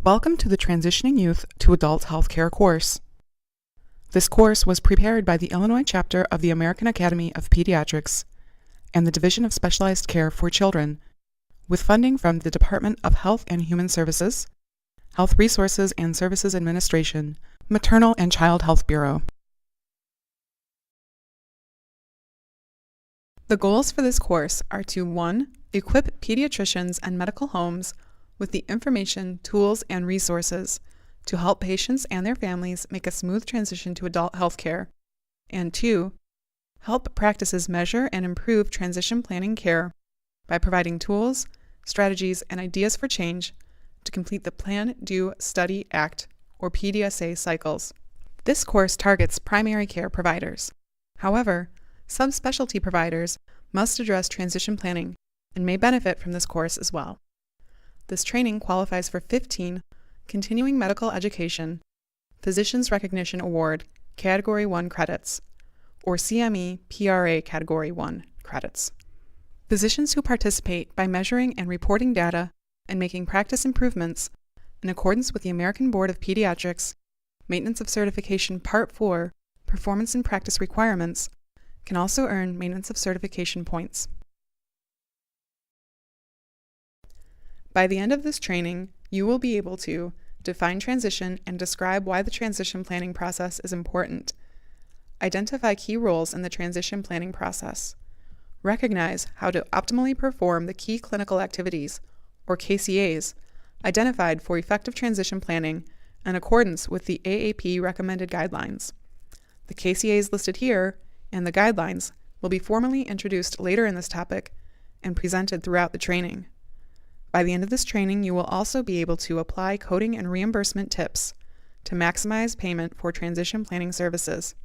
Welcome to the Transitioning Youth to Adult Healthcare course. This course was prepared by the Illinois chapter of the American Academy of Pediatrics and the Division of Specialized Care for Children, with funding from the Department of Health and Human Services, Health Resources and Services Administration, Maternal and Child Health Bureau. The goals for this course are to 1. Equip pediatricians and medical homes with the information, tools, and resources to help patients and their families make a smooth transition to adult health care, and 2. Help practices measure and improve transition planning care by providing tools, strategies, and ideas for change to complete the Plan, Do, Study, Act, or PDSA cycles. This course targets primary care providers. However, subspecialty providers must address transition planning and may benefit from this course as well. This training qualifies for 15 Continuing Medical Education Physicians Recognition Award Category 1 credits, or CME PRA Category 1 credits. Physicians who participate by measuring and reporting data and making practice improvements in accordance with the American Board of Pediatrics Maintenance of Certification Part 4 Performance and Practice Requirements can also earn Maintenance of Certification points. By the end of this training, you will be able to define transition and describe why the transition planning process is important, identify key roles in the transition planning process, recognize how to optimally perform the key clinical activities, or KCAs, identified for effective transition planning in accordance with the AAP recommended guidelines. The KCAs listed here and the guidelines will be formally introduced later in this topic and presented throughout the training. By the end of this training, you will also be able to apply coding and reimbursement tips to maximize payment for transition planning services.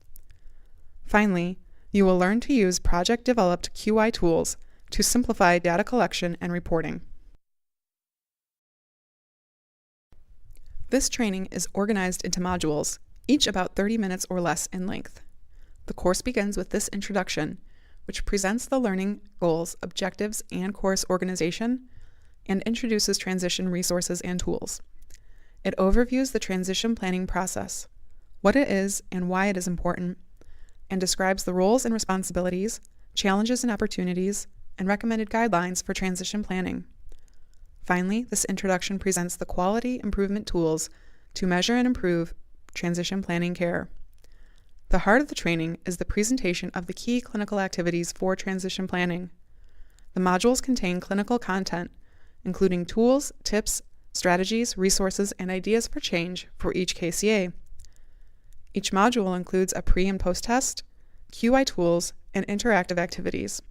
Finally, you will learn to use project-developed QI tools to simplify data collection and reporting. This training is organized into modules, each about 30 minutes or less in length. The course begins with this introduction, which presents the learning goals, objectives, and course organization, and introduces transition resources and tools. It overviews the transition planning process, what it is and why it is important, and describes the roles and responsibilities, challenges and opportunities, and recommended guidelines for transition planning. Finally, this introduction presents the quality improvement tools to measure and improve transition planning care. The heart of the training is the presentation of the key clinical activities for transition planning. The modules contain clinical content, including tools, tips, strategies, resources, and ideas for change for each KCA. Each module includes a pre- and post-test, QI tools, and interactive activities.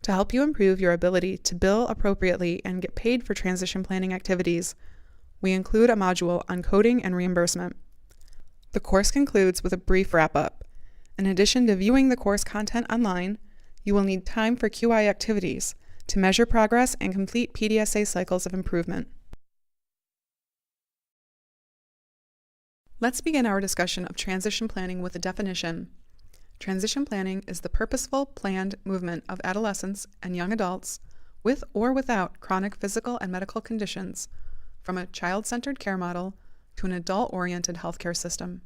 To help you improve your ability to bill appropriately and get paid for transition planning activities, we include a module on coding and reimbursement. The course concludes with a brief wrap-up. In addition to viewing the course content online, you will need time for QI activities to measure progress and complete PDSA cycles of improvement. Let's begin our discussion of transition planning with a definition. Transition planning is the purposeful, planned movement of adolescents and young adults with or without chronic physical and medical conditions from a child-centered care model to an adult-oriented healthcare system.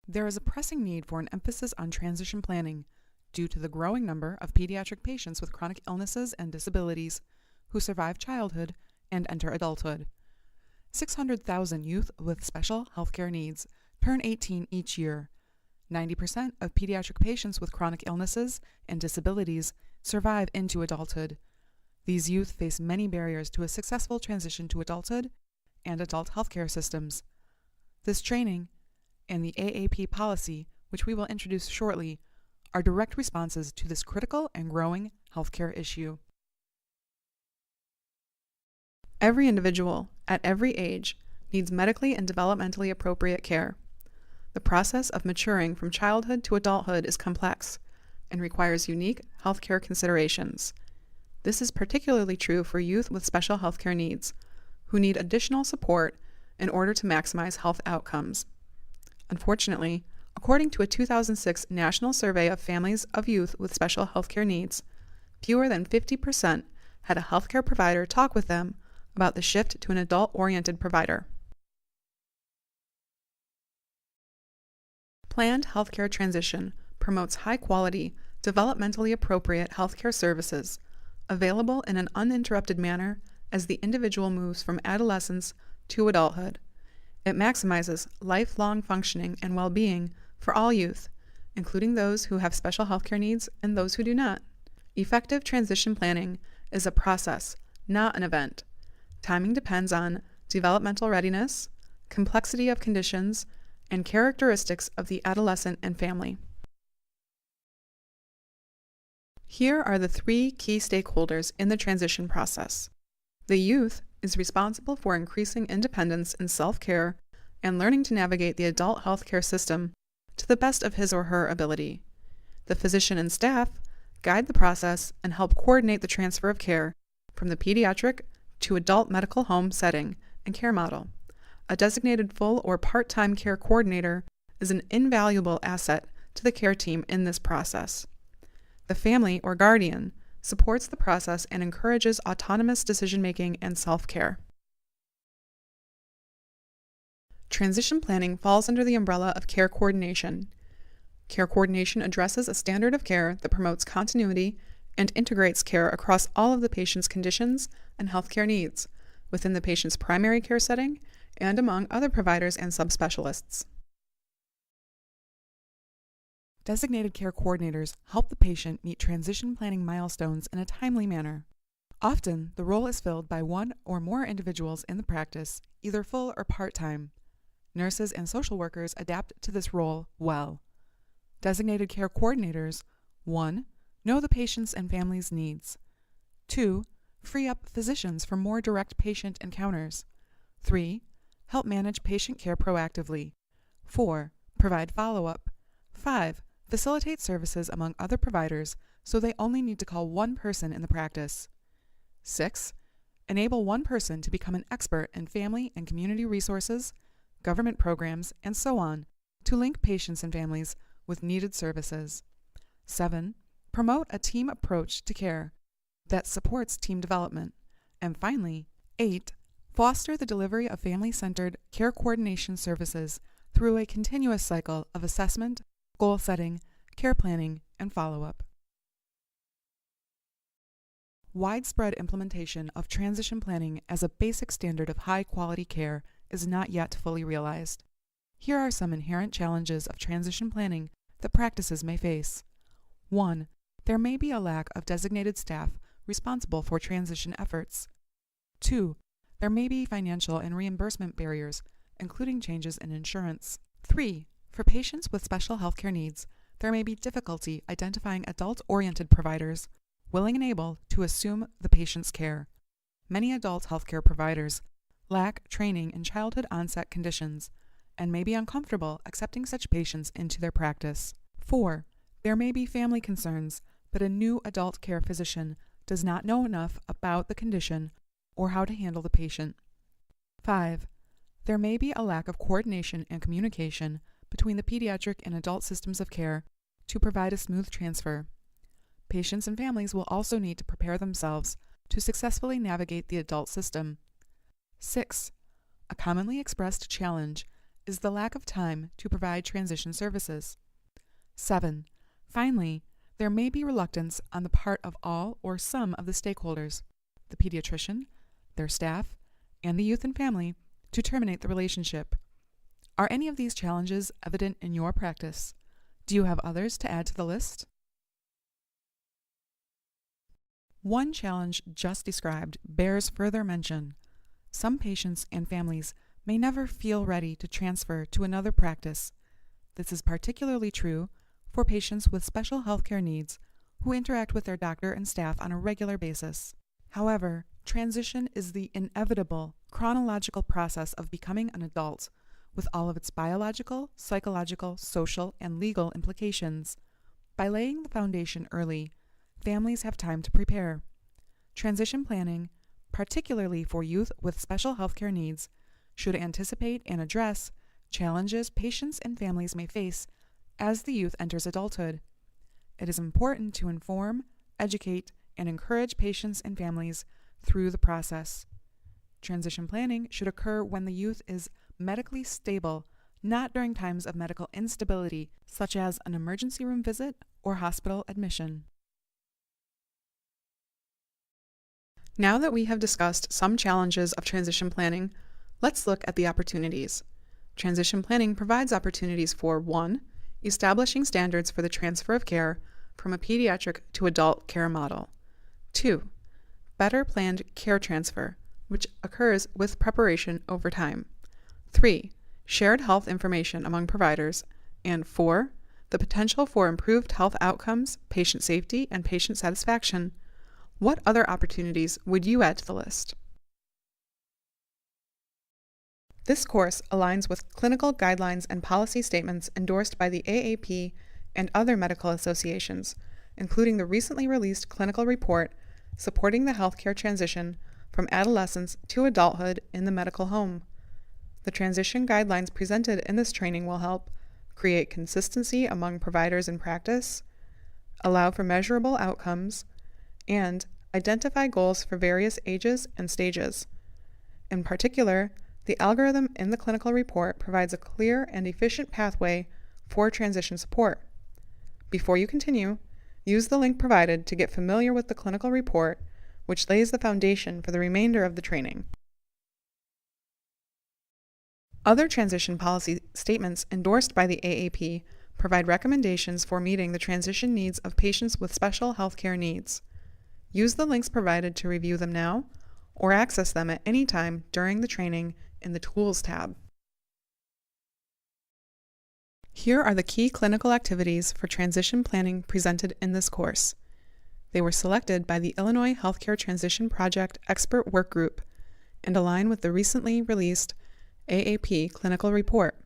There is a pressing need for an emphasis on transition planning due to the growing number of pediatric patients with chronic illnesses and disabilities who survive childhood and enter adulthood. 600,000 youth with special healthcare needs turn 18 each year. 90% of pediatric patients with chronic illnesses and disabilities survive into adulthood. These youth face many barriers to a successful transition to adulthood and adult healthcare systems. This training and the AAP policy, which we will introduce shortly, are direct responses to this critical and growing healthcare issue. Every individual, at every age, needs medically and developmentally appropriate care. The process of maturing from childhood to adulthood is complex and requires unique healthcare considerations. This is particularly true for youth with special healthcare needs, who need additional support in order to maximize health outcomes. Unfortunately, according to a 2006 National Survey of Families of Youth with Special Healthcare Needs, fewer than 50% had a healthcare provider talk with them about the shift to an adult-oriented provider. Planned healthcare transition promotes high-quality, developmentally appropriate healthcare services available in an uninterrupted manner as the individual moves from adolescence to adulthood. It maximizes lifelong functioning and well-being for all youth, including those who have special healthcare needs and those who do not. Effective transition planning is a process, not an event. Timing depends on developmental readiness, complexity of conditions, and characteristics of the adolescent and family. Here are the 3 key stakeholders in the transition process. The youth is responsible for increasing independence in self-care and learning to navigate the adult healthcare system to the best of his or her ability. The physician and staff guide the process and help coordinate the transfer of care from the pediatric to adult medical home setting and care model. A designated full or part-time care coordinator is an invaluable asset to the care team in this process. The family or guardian supports the process and encourages autonomous decision-making and self-care. Transition planning falls under the umbrella of care coordination. Care coordination addresses a standard of care that promotes continuity and integrates care across all of the patient's conditions and healthcare needs within the patient's primary care setting and among other providers and subspecialists. Designated care coordinators help the patient meet transition planning milestones in a timely manner. Often, the role is filled by one or more individuals in the practice, either full or part-time. Nurses and social workers adapt to this role well. Designated care coordinators 1. Know the patient's and family's needs. 2. Free up physicians for more direct patient encounters. 3. Help manage patient care proactively. 4. Provide follow-up. 5. Facilitate services among other providers so they only need to call one person in the practice. 6. Enable one person to become an expert in family and community resources, government programs, and so on to link patients and families with needed services. 7. Promote a team approach to care that supports team development. And finally, 8. Foster the delivery of family-centered care coordination services through a continuous cycle of assessment, goal setting, care planning, and follow-up. Widespread implementation of transition planning as a basic standard of high-quality care is not yet fully realized. Here are some inherent challenges of transition planning that practices may face. 1. There may be a lack of designated staff responsible for transition efforts. 2. There may be financial and reimbursement barriers, including changes in insurance. 3. For patients with special healthcare needs, there may be difficulty identifying adult-oriented providers willing and able to assume the patient's care. Many adult healthcare providers lack training in childhood onset conditions and may be uncomfortable accepting such patients into their practice. 4. There may be family concerns, but a new adult care physician does not know enough about the condition or how to handle the patient. 5. There may be a lack of coordination and communication between the pediatric and adult systems of care to provide a smooth transfer. Patients and families will also need to prepare themselves to successfully navigate the adult system. 6. A commonly expressed challenge is the lack of time to provide transition services. 7. Finally, there may be reluctance on the part of all or some of the stakeholders, the pediatrician, their staff, and the youth and family, to terminate the relationship. Are any of these challenges evident in your practice? Do you have others to add to the list? One challenge just described bears further mention. Some patients and families may never feel ready to transfer to another practice. This is particularly true for patients with special healthcare needs who interact with their doctor and staff on a regular basis. However, transition is the inevitable chronological process of becoming an adult, with all of its biological, psychological, social, and legal implications. By laying the foundation early, families have time to prepare. Transition planning, particularly for youth with special healthcare needs, should anticipate and address challenges patients and families may face as the youth enters adulthood. It is important to inform, educate, and encourage patients and families through the process. Transition planning should occur when the youth is medically stable, not during times of medical instability, such as an emergency room visit or hospital admission. Now that we have discussed some challenges of transition planning, let's look at the opportunities. Transition planning provides opportunities for 1. Establishing standards for the transfer of care from a pediatric to adult care model. 2. Better planned care transfer, which occurs with preparation over time. 3. Shared health information among providers. And 4. The potential for improved health outcomes, patient safety, and patient satisfaction. What other opportunities would you add to the list? This course aligns with clinical guidelines and policy statements endorsed by the AAP and other medical associations, including the recently released clinical report supporting the healthcare transition from adolescence to adulthood in the medical home. The transition guidelines presented in this training will help create consistency among providers in practice, allow for measurable outcomes, and identify goals for various ages and stages. In particular, the algorithm in the clinical report provides a clear and efficient pathway for transition support. Before you continue, use the link provided to get familiar with the clinical report, which lays the foundation for the remainder of the training. Other transition policy statements endorsed by the AAP provide recommendations for meeting the transition needs of patients with special healthcare needs. Use the links provided to review them now, or access them at any time during the training in the Tools tab. Here are the key clinical activities for transition planning presented in this course. They were selected by the Illinois Healthcare Transition Project Expert Work Group and align with the recently released AAP clinical report.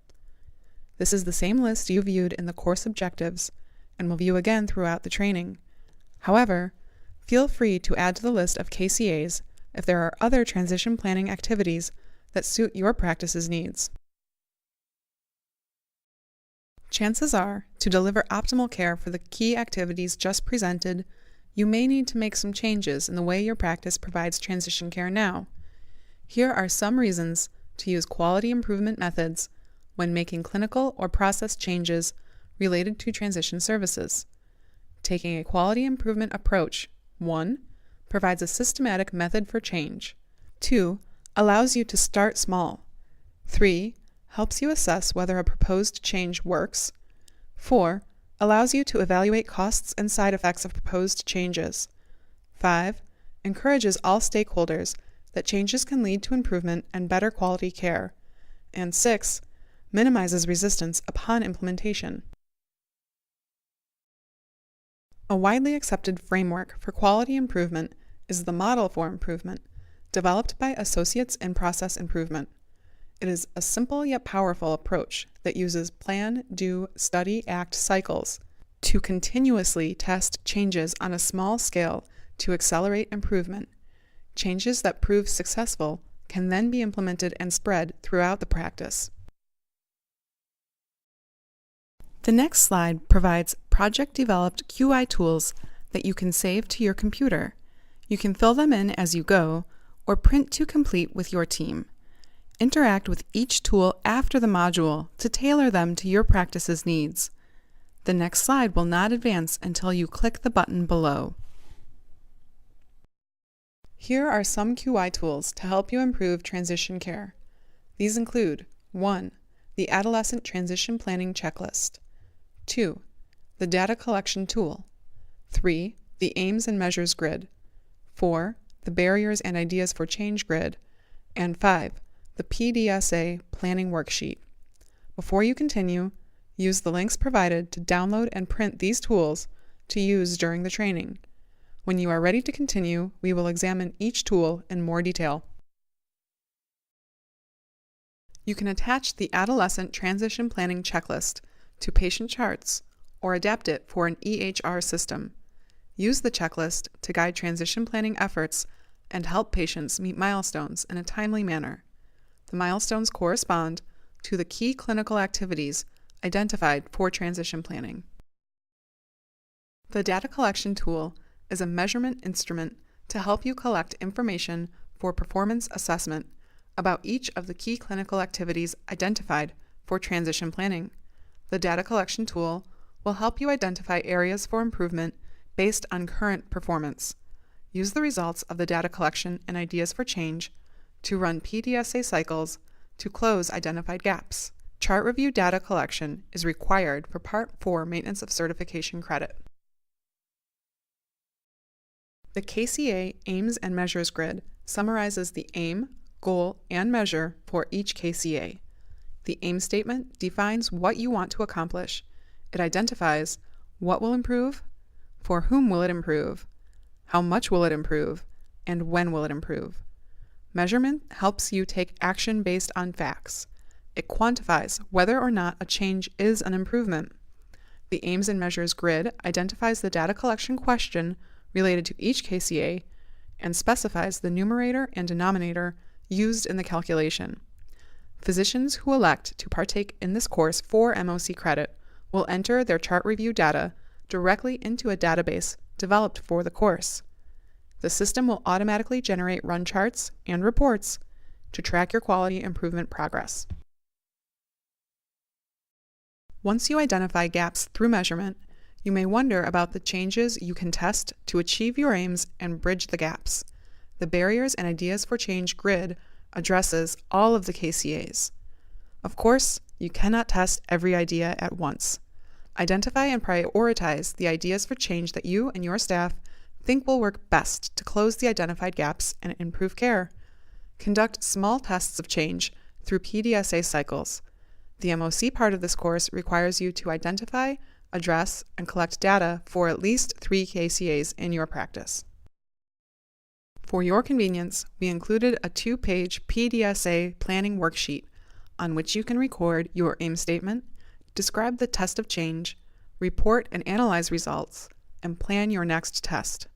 This is the same list you viewed in the course objectives and will view again throughout the training. However, feel free to add to the list of KCAs if there are other transition planning activities that suit your practice's needs. Chances are, to deliver optimal care for the key activities just presented, you may need to make some changes in the way your practice provides transition care now. Here are some reasons to use quality improvement methods when making clinical or process changes related to transition services. Taking a quality improvement approach, 1. Provides a systematic method for change. 2. Allows you to start small. 3. Helps you assess whether a proposed change works. 4. Allows you to evaluate costs and side effects of proposed changes. 5. Encourages all stakeholders that changes can lead to improvement and better quality care. And 6. Minimizes resistance upon implementation. A widely accepted framework for quality improvement is the Model for Improvement, developed by Associates in Process Improvement. It is a simple yet powerful approach that uses plan, do, study, act cycles to continuously test changes on a small scale to accelerate improvement. Changes that prove successful can then be implemented and spread throughout the practice. The next slide provides project-developed QI tools that you can save to your computer. You can fill them in as you go, or print to complete with your team. Interact with each tool after the module to tailor them to your practice's needs. The next slide will not advance until you click the button below. Here are some QI tools to help you improve transition care. These include 1. The Adolescent Transition Planning Checklist. 2. The Data Collection Tool. 3. The Aims and Measures Grid. 4. The Barriers and Ideas for Change Grid. And 5. The PDSA Planning Worksheet. Before you continue, use the links provided to download and print these tools to use during the training. When you are ready to continue, we will examine each tool in more detail. You can attach the Adolescent Transition Planning Checklist to patient charts or adapt it for an EHR system. Use the checklist to guide transition planning efforts and help patients meet milestones in a timely manner. The milestones correspond to the key clinical activities identified for transition planning. The data collection tool is a measurement instrument to help you collect information for performance assessment about each of the key clinical activities identified for transition planning. The data collection tool will help you identify areas for improvement based on current performance. Use the results of the data collection and ideas for change to run PDSA cycles to close identified gaps. Chart review data collection is required for Part 4 Maintenance of Certification credit. The KCA Aims and Measures Grid summarizes the aim, goal, and measure for each KCA. The aim statement defines what you want to accomplish. It identifies what will improve, for whom will it improve, how much will it improve, and when will it improve. Measurement helps you take action based on facts. It quantifies whether or not a change is an improvement. The Aims and Measures Grid identifies the data collection question related to each KCA and specifies the numerator and denominator used in the calculation. Physicians who elect to partake in this course for MOC credit will enter their chart review data directly into a database developed for the course. The system will automatically generate run charts and reports to track your quality improvement progress. Once you identify gaps through measurement, you may wonder about the changes you can test to achieve your aims and bridge the gaps. The Barriers and Ideas for Change grid addresses all of the KCAs. Of course, you cannot test every idea at once. Identify and prioritize the ideas for change that you and your staff think will work best to close the identified gaps and improve care. Conduct small tests of change through PDSA cycles. The MOC part of this course requires you to identify, address, and collect data for at least 3 KCAs in your practice. For your convenience, we included a 2-page PDSA planning worksheet on which you can record your aim statement, describe the test of change, report and analyze results, and plan your next test.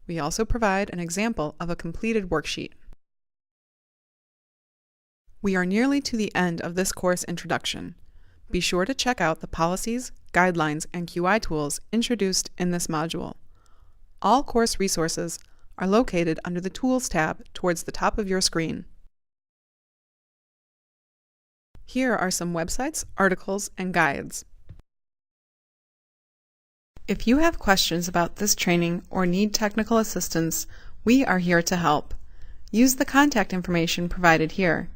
We also provide an example of a completed worksheet. We are nearly to the end of this course introduction. Be sure to check out the policies, guidelines, and QI tools introduced in this module. All course resources are located under the Tools tab towards the top of your screen. Here are some websites, articles, and guides. If you have questions about this training or need technical assistance, we are here to help. Use the contact information provided here.